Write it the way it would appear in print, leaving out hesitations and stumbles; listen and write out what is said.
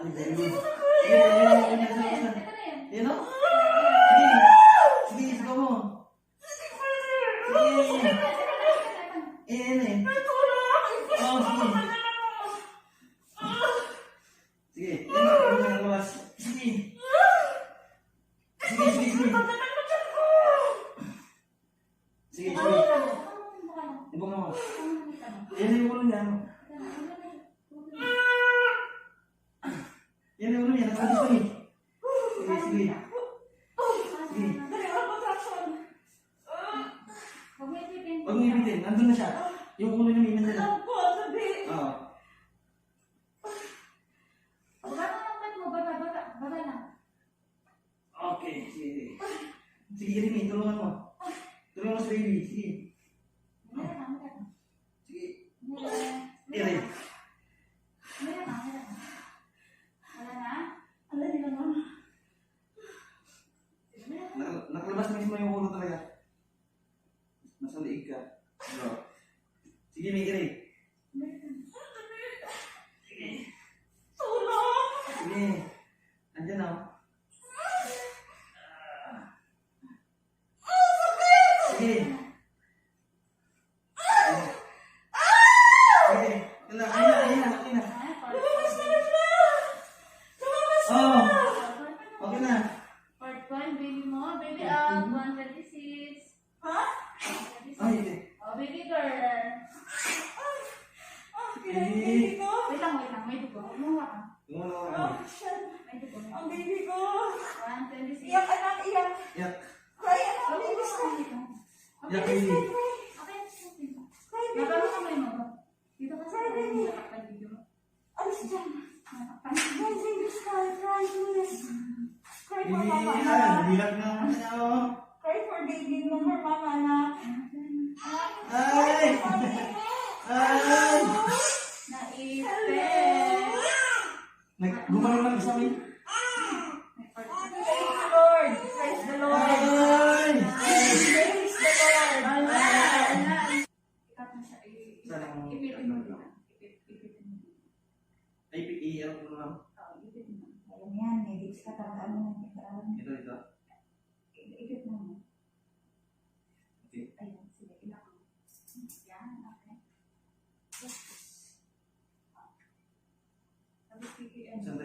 Ay, very good. Sige, yan o. Sige. Sige, sigaw mo. Sige. Yan eh. Oo, sige. Sige, yan o. Yan o. Sige. Sige, sige, sige. Sige, sige. Ibang naman. Yan yung ulo niya. Yan yung ulo niya. Nasa gusto niya. Sige, sige. Sige. Huwag mo ibitin. Nandun na siya. Yung ulo niya may mandala. Oo. Okay, sige. Sige, Remy, tulungan mo. Tulungan mo sa baby. Sige. Sige. Iri. Nakalabas na mismo yung ulo talaga. Nasa liig ka. Sige, may Iri. Sige. Sige. Andyan na. Sige. Sige. Kala, ayun na. Oh. Okay na. Part 1, baby mo. Baby up, 126. Ay, hindi. Oh, baby girl. Baby. Wait lang. May dugo. Kumuha ka. Tumulong ako. May dugo. Ang baby ko. 126. Iyak anak, iyak. Yak. Cry anak, Okay, baby ko. Yak, baby. Okay. Cry baby. Nagano ka may mo. Dito ka sa Cry, baby. nakakapag video mo. Alis dyan. Nakakapag. Cry baby, cry, cry please. Cry for Baby, mama ay, anak. nabilag na ako niya, oh. Cry for baby, no for mama anak. Ay! Ay! Naipit. Gumano lang sa amin. Praise the Lord. Praise the Lord. Ay! Praise the Lord. Ikat na siya. Sana mo. Ipitin mo lang. Ipitin mo. Ay, i-arap mo lang. Oo, ipitin mo. Ayan yan, may lips ka talaga mo. Ito. Ipit mo. Okay. Ayun, sige. Ilang. Yan, okay. Tapos, PPM. Sandali.